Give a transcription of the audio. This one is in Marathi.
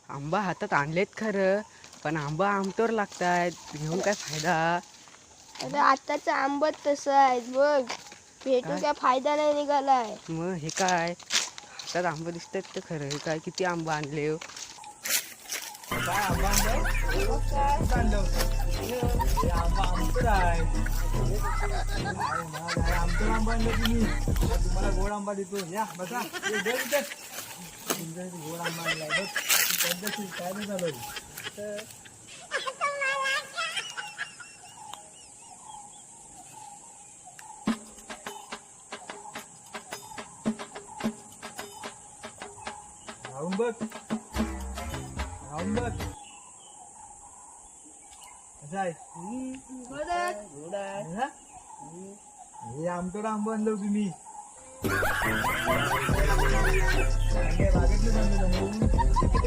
आंबा हातात आणलेत खरं, पण आंबा आमटोर लागतायत, घेऊन काय फायदा? आता आताचा आंबट तसं आहे बघ, भेटून काय? काय फायदा नाही निघालाय. मग हे काय हातात आंबा दिसतात तर खरं, हे काय किती आंबा आणले हो? काय आंबा आणलाय? कुठं आणलं होतं? हे आंबा आमचं आहे. काय मग, काय आमचं आंबा आणलं तुम्ही? आता तुम्हाला गोड आंबा देतो. या बसा. हे दे इथे. तुमच्या इथे गोड आंबा आणलाय बघ. पद्धतशीर काय नाही झालं. खाऊन बघ. खाऊन बघ. कसं आहे? हा? हे आमचं आंबा आणलं तुम्ही. बागेतलं आणलं